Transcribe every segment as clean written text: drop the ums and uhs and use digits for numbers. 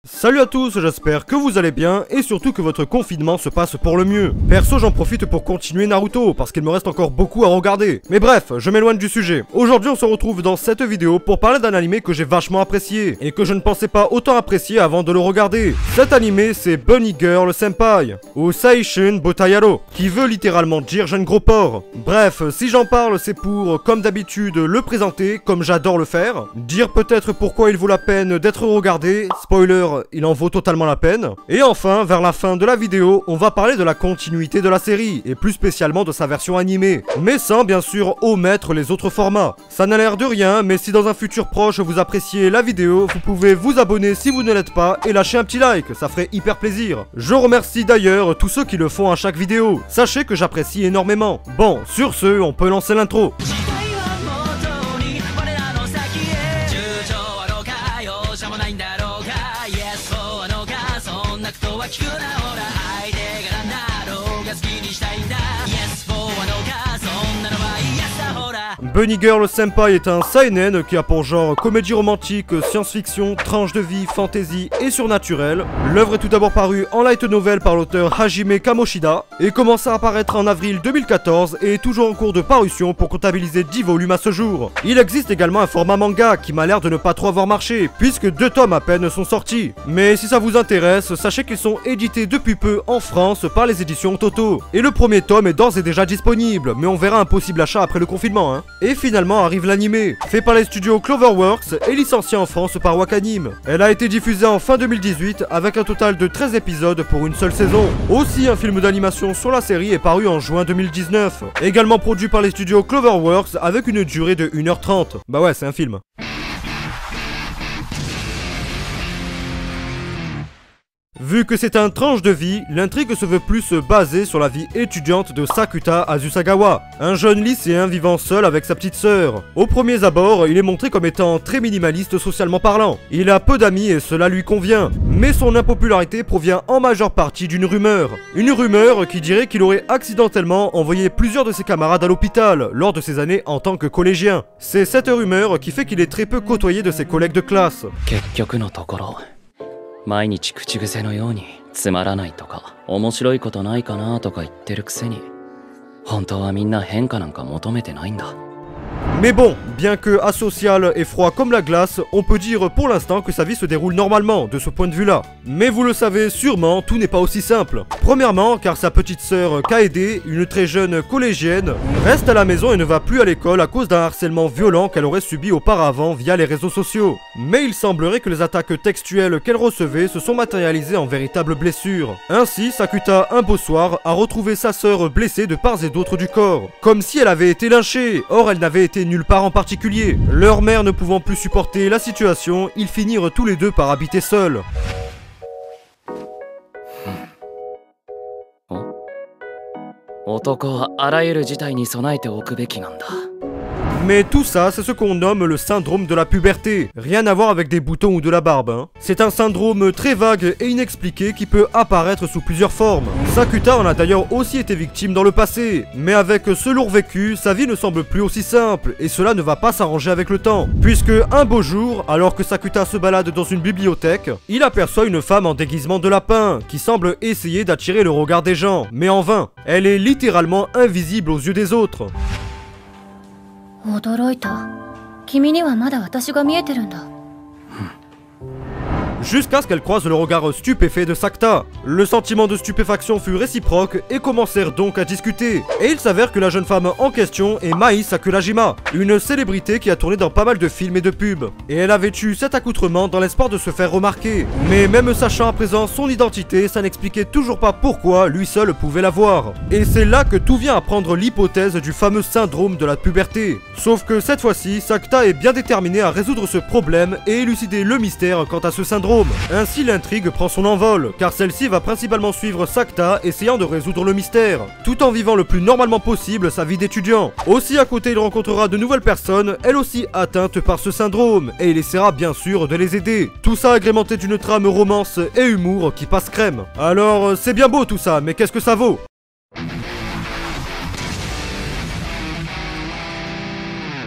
Salut à tous, j'espère que vous allez bien et surtout que votre confinement se passe pour le mieux. Perso, j'en profite pour continuer Naruto parce qu'il me reste encore beaucoup à regarder. Mais bref, je m'éloigne du sujet. Aujourd'hui, on se retrouve dans cette vidéo pour parler d'un animé que j'ai vachement apprécié et que je ne pensais pas autant apprécier avant de le regarder. Cet animé, c'est Bunny Girl Senpai ou Seishun Botayaro, qui veut littéralement dire jeune gros porc. Bref, si j'en parle, c'est pour, comme d'habitude, le présenter comme j'adore le faire, dire peut-être pourquoi il vaut la peine d'être regardé, spoiler, il en vaut totalement la peine. Et enfin, vers la fin de la vidéo, on va parler de la continuité de la série, et plus spécialement de sa version animée, mais sans bien sûr omettre les autres formats. Ça n'a l'air de rien, mais si dans un futur proche vous appréciez la vidéo, vous pouvez vous abonner si vous ne l'êtes pas, et lâcher un petit like, ça ferait hyper plaisir. Je remercie d'ailleurs tous ceux qui le font à chaque vidéo, sachez que j'apprécie énormément. Bon, sur ce, on peut lancer l'intro. Bunny Girl Senpai est un seinen qui a pour genre comédie romantique, science-fiction, tranche de vie, fantasy et surnaturel. L'œuvre est tout d'abord parue en light novel par l'auteur Hajime Kamoshida et commence à apparaître en avril 2014 et est toujours en cours de parution pour comptabiliser 10 volumes à ce jour. Il existe également un format manga qui m'a l'air de ne pas trop avoir marché puisque 2 tomes à peine sont sortis. Mais si ça vous intéresse, sachez qu'ils sont édités depuis peu en France par les éditions Toto. Et le premier tome est d'ores et déjà disponible, mais on verra un possible achat après le confinement, hein. Et finalement arrive l'animé, fait par les studios Cloverworks et licencié en France par Wakanim. Elle a été diffusée en fin 2018 avec un total de 13 épisodes pour une seule saison. Aussi, un film d'animation sur la série est paru en juin 2019. Également produit par les studios Cloverworks avec une durée de 1h30. Bah ouais, c'est un film. Vu que c'est un tranche de vie, l'intrigue se veut plus basée sur la vie étudiante de Sakuta Azusagawa, un jeune lycéen vivant seul avec sa petite sœur. Au premier abord, il est montré comme étant très minimaliste socialement parlant. Il a peu d'amis et cela lui convient, mais son impopularité provient en majeure partie d'une rumeur. Une rumeur qui dirait qu'il aurait accidentellement envoyé plusieurs de ses camarades à l'hôpital lors de ses années en tant que collégien. C'est cette rumeur qui fait qu'il est très peu côtoyé de ses collègues de classe. 毎日口癖のようにつまらないとか面白いことないかなとか言ってるくせに本当はみんな変化なんか求めてないんだ。 Mais bon, bien que asocial et froid comme la glace, on peut dire pour l'instant que sa vie se déroule normalement de ce point de vue-là. Mais vous le savez sûrement, tout n'est pas aussi simple. Premièrement, car sa petite sœur Kaede, une très jeune collégienne, reste à la maison et ne va plus à l'école à cause d'un harcèlement violent qu'elle aurait subi auparavant via les réseaux sociaux. Mais il semblerait que les attaques textuelles qu'elle recevait se sont matérialisées en véritables blessures. Ainsi, Sakuta, un beau soir, a retrouvé sa sœur blessée de part et d'autre du corps, comme si elle avait été lynchée. Or, elle n'avait été nulle part en particulier. Leur mère ne pouvant plus supporter la situation, ils finirent tous les deux par habiter seuls. Mais tout ça, c'est ce qu'on nomme le syndrome de la puberté. Rien à voir avec des boutons ou de la barbe, hein. C'est un syndrome très vague et inexpliqué qui peut apparaître sous plusieurs formes. Sakuta en a d'ailleurs aussi été victime dans le passé. Mais avec ce lourd vécu, sa vie ne semble plus aussi simple, et cela ne va pas s'arranger avec le temps. Puisque un beau jour, alors que Sakuta se balade dans une bibliothèque, il aperçoit une femme en déguisement de lapin, qui semble essayer d'attirer le regard des gens, mais en vain. Elle est littéralement invisible aux yeux des autres. 驚いた。君にはまだ私が見えてるんだ。 Jusqu'à ce qu'elle croise le regard stupéfait de Sakuta. Le sentiment de stupéfaction fut réciproque et commencèrent donc à discuter. Et il s'avère que la jeune femme en question est Mai Sakurajima, une célébrité qui a tourné dans pas mal de films et de pubs. Et elle avait eu cet accoutrement dans l'espoir de se faire remarquer. Mais même sachant à présent son identité, ça n'expliquait toujours pas pourquoi lui seul pouvait la voir. Et c'est là que tout vient à prendre l'hypothèse du fameux syndrome de la puberté. Sauf que cette fois-ci, Sakuta est bien déterminé à résoudre ce problème et élucider le mystère quant à ce syndrome. Ainsi l'intrigue prend son envol, car celle-ci va principalement suivre Sakuta essayant de résoudre le mystère, tout en vivant le plus normalement possible sa vie d'étudiant. Aussi à côté il rencontrera de nouvelles personnes, elles aussi atteintes par ce syndrome, et il essaiera bien sûr de les aider. Tout ça agrémenté d'une trame romance et humour qui passe crème. Alors c'est bien beau tout ça, mais qu'est-ce que ça vaut ?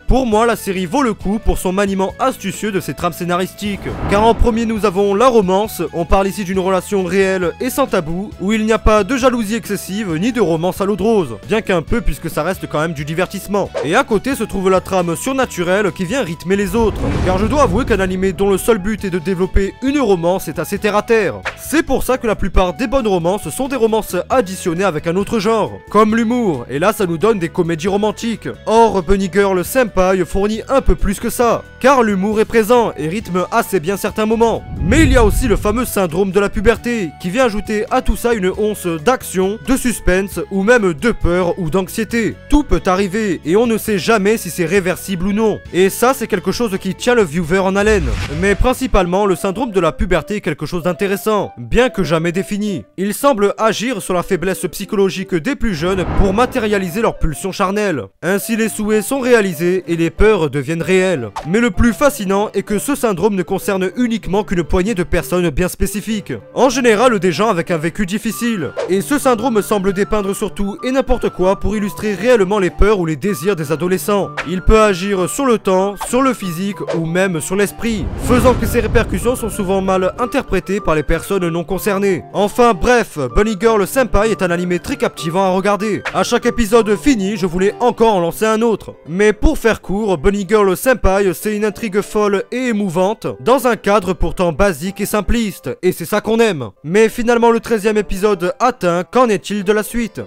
Pour moi, la série vaut le coup pour son maniement astucieux de ses trames scénaristiques. Car en premier, nous avons la romance, on parle ici d'une relation réelle et sans tabou, où il n'y a pas de jalousie excessive ni de romance à l'eau de rose, bien qu'un peu puisque ça reste quand même du divertissement. Et à côté se trouve la trame surnaturelle qui vient rythmer les autres, car je dois avouer qu'un animé dont le seul but est de développer une romance est assez terre à terre. C'est pour ça que la plupart des bonnes romances sont des romances additionnées avec un autre genre, comme l'humour, et là ça nous donne des comédies romantiques. Or, Bunny Girl Senpai fournit un peu plus que ça, car l'humour est présent et rythme assez bien certains moments. Mais il y a aussi le fameux syndrome de la puberté, qui vient ajouter à tout ça une once d'action, de suspense, ou même de peur ou d'anxiété. Tout peut arriver, et on ne sait jamais si c'est réversible ou non. Et ça, c'est quelque chose qui tient le viewer en haleine. Mais principalement, le syndrome de la puberté est quelque chose d'intéressant, bien que jamais défini. Il semble agir sur la faiblesse psychologique des plus jeunes pour matérialiser leurs pulsions charnelles. Ainsi, les souhaits sont réalisés et les peurs deviennent réelles. Mais le plus fascinant est que ce syndrome ne concerne uniquement qu'une poignée de personnes bien spécifiques. En général, des gens avec un vécu difficile. Et ce syndrome semble dépeindre surtout et n'importe quoi pour illustrer réellement les peurs ou les désirs des adolescents. Il peut agir sur le temps, sur le physique ou même sur l'esprit, faisant que ces répercussions sont souvent mal interprétées par les personnes non concernées. Enfin bref, Bunny Girl Senpai est un animé très captivant à regarder. À chaque épisode fini, je voulais encore en lancer un autre. Mais pour faire court, Bunny Girl Senpai, c'est une intrigue folle et émouvante, dans un cadre pourtant basique et simpliste, et c'est ça qu'on aime. Mais finalement le 13e épisode atteint, qu'en est-il de la suite ?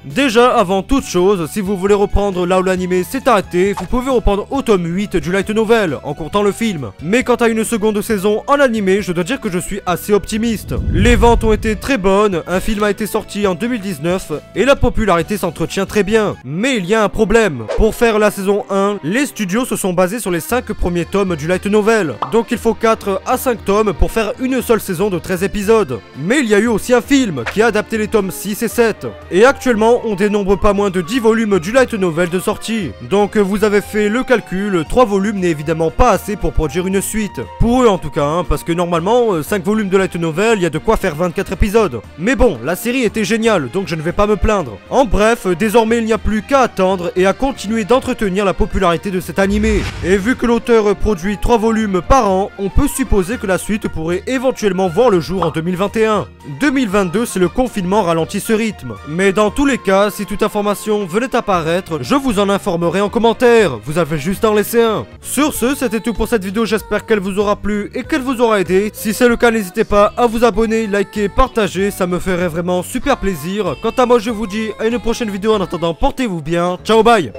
Déjà, avant toute chose, si vous voulez reprendre là où l'anime s'est arrêté, vous pouvez reprendre au tome 8 du light novel, en comptant le film. Mais quant à une seconde saison en animé, je dois dire que je suis assez optimiste. Les ventes ont été très bonnes, un film a été sorti en 2019, et la popularité s'entretient très bien. Mais il y a un problème. Pour faire la saison 1, les studios se sont basés sur les 5 premiers tomes du light novel. Donc il faut 4 à 5 tomes pour faire une seule saison de 13 épisodes. Mais il y a eu aussi un film, qui a adapté les tomes 6 et 7. Et actuellement, on dénombre pas moins de 10 volumes du light novel de sortie. Donc vous avez fait le calcul, 3 volumes n'est évidemment pas assez pour produire une suite. Pour eux en tout cas, hein, parce que normalement 5 volumes de light novel, il y a de quoi faire 24 épisodes. Mais bon, la série était géniale, donc je ne vais pas me plaindre. En bref, désormais il n'y a plus qu'à attendre et à continuer d'entretenir la popularité de cet animé. Et vu que l'auteur produit 3 volumes par an, on peut supposer que la suite pourrait éventuellement voir le jour en 2021. 2022, c'est le confinement ralentit ce rythme. Mais dans tous les cas, si toute information venait à apparaître, je vous en informerai en commentaire. Vous avez juste à en laisser un. Sur ce, c'était tout pour cette vidéo. J'espère qu'elle vous aura plu et qu'elle vous aura aidé. Si c'est le cas, n'hésitez pas à vous abonner, liker, partager. Ça me ferait vraiment super plaisir. Quant à moi, je vous dis à une prochaine vidéo. En attendant, portez-vous bien. Ciao, bye.